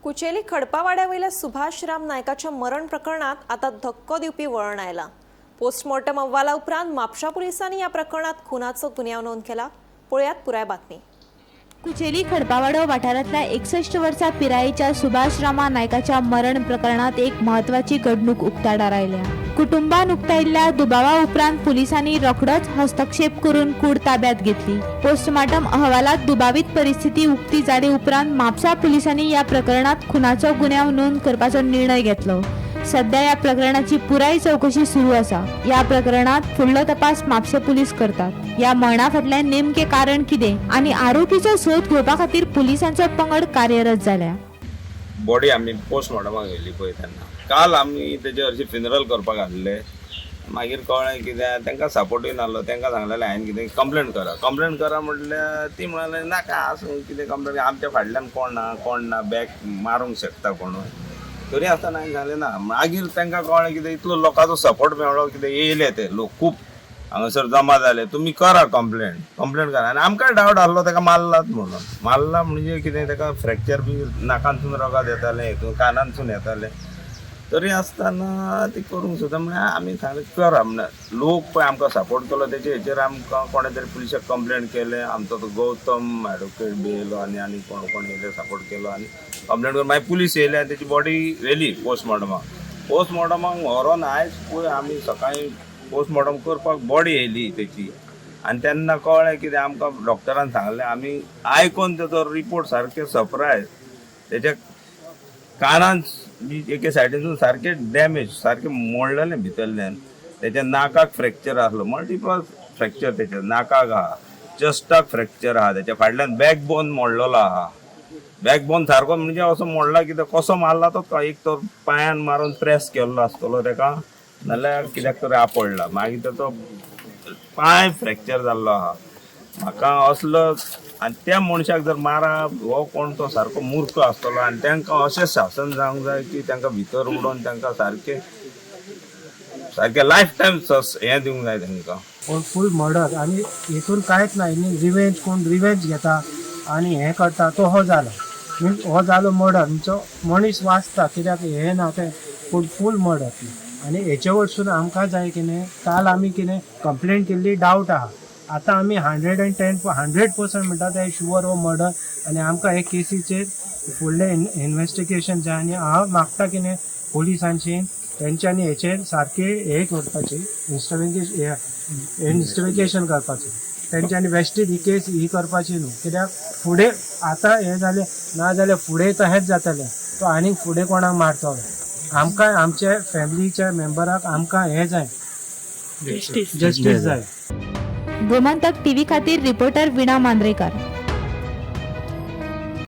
कुचेली खडपावाड्यावयल्या सुभाष राम नायकाच्या मरण प्रकरणात आता धक्को दिवपी वळण आयला। पोस्टमॉर्टम अहवाला उपरांत म्हापशा पोलिसांनी या प्रकरणात खुनाचो गुन्यांव नोंद केला। पळयात पुराय बातमी। कुचेली खडपावाडो वाठारांतल्या 61 वर्सां पिरायेच्या सुभाष रामा नायकाच्या मरण प्रकरणात एक महत्वाची घडणूक उक्ताडार आयल्या। कुटुंबान उक्तायिल्ल्या दुबावा उपरांत पोलिसांनी रोखडोच हस्तक्षेप करून कूड ताब्यात घेतली। पोस्टमॉर्टम अहवालात दुबावीत परिस्थिती उक्ती जाले उपरांत म्हापसा पोलिसांनी या प्रकरणात खुनाचो गुन्यांव नोंद करपाचो निर्णय घेतलो। सध्या या प्रकरणाची पुराय चौकशी सुरू आसा। या प्रकरणात फुडलो तपास म्हापशे पोलीस करतात। या मरणा फाटल्यान नेमके कारण कितें आनी आरोपीचो सोद घेवपा खातीर पोलिसांचो पंगड कार्यरत जाल्या। बॉडी आमी पोस्टमॉर्टमाक गेली पळय तेन्ना काल आमी तेजे हरशी फ्युनरल करपाक घातले। मागीर कळ्ळें कितें तांकां सपोर्टूय नासलो। तांकां सांगलेलें हांवें कितें कंप्लेंट करा म्हटल्यार ती म्हणाले नाका आसूं कितें कंप्लेंट आमच्या फाटल्यान कोण ना बॅक मारूंक शकता कोण। तरी आसतना हांवें सांगलें ना। मागीर तांकां कळ्ळें कितें इतलो लोकांचो सपोर्ट मेळ्ळो कितें येयले ते लोक खूब हांगासर जमा जाले। तुमी करा कंप्लेंट करा आनी आमकांय डावट आसलो ताका मारलात म्हणून। मारला म्हणजे कितें ताका फ्रॅक्चर बी नाकांतसून रगत येतालें हितून कानांतसून येतालें। तरी आसतना ती करूंक सोदता म्हळ्यार आमी सांगलें करा म्हळ्यार लोक पळय आमकां सपोर्ट केलो तेजे हेचेर आमकां कोणे तरी पुलिसाक कंप्लेंट केलें। आमचो तो गौतम एडवोकेट बी येयलो आनी कोण येयले सपोर्ट केलो आनी कंप्लेंट करून मागीर पुलीस येयले आनी तेची बॉडी व्हेली पोस्टमॉर्टमाक व्हरोन आयज पळय आमी सकाळीं पोस्टमॉर्टम करपाक बॉडी येयली तेची आनी तेन्ना कळ्ळें कितें आमकां डॉक्टरान सांगलें आमी आयकून तेचो रिपोर्ट सारके सरप्रायज तेच्या कानान एके सायडीनसून सारके डॅमेज सारके मोडलेलें भितरल्यान। तेच्या नाकाक फ्रॅक्चर आसलो मल्टिपल फ्रॅक्चर तेच्या नाकाक आहा चस्टाक फ्रॅक्चर आहा तेच्या फाटल्यान बॅकबोन मोडलेलो आहा। बॅकबोन सारको म्हणजे असो मोडला कितें कसो मारला तो एक तर पांयान मारून प्रेस केल्लो आसतलो तेका नाल्यार कित्याक तरी आपडला मागीर तेचो पांय फ्रॅक्चर जाल्लो आहा। म्हाका असलो आनी त्या मनशाक जर मारप हो कोण तो सारको मूर्ख आसतलो आनी तांकां अशें शासन जावंक जाय की तांकां भितर उडोवन तांकां सारके लायफ टायम हें दिवंक जाय तांकां। फूल मर्डर आनी हितून कांयच ना। रिवेंज कोण रिवेंज घेता आनी हें करता तो हो जालो मिन्स हो जालो मर्डर म्हणजे मनीस वाचता कित्याक हें ना तें पूण फूल मर्डर। आनी हेचे वरसून आमकां जाय कितें काल आमी कितें कंप्लेंट केल्ली डावट आहा। आतां आमी 100% म्हणटा तें शुअर हो मर्डर आनी आमकां हे केसीचेर फुडलें इन्वेस्टिगेशन जाय आनी हांव मागता कितें पुलिसांची तेंच्यांनी हेचेर सारके हे करपाचें इन्वेस्टिगेशन करपाचें। तेंच्यांनी बेश्टीच ही केस ही करपाची न्हू कित्याक फुडें आतां हें जालें ना जाल्यार फुडें तो हेंच जातलें तो आनीक फुडें कोणाक मारतलो। आमकां आमच्या फॅमिलीच्या मेंबराक आमकां हें जाय जस्टीस जाय। गोमंतक टीव्ही खातीर रिपोर्टर वीणा मांद्रेकर।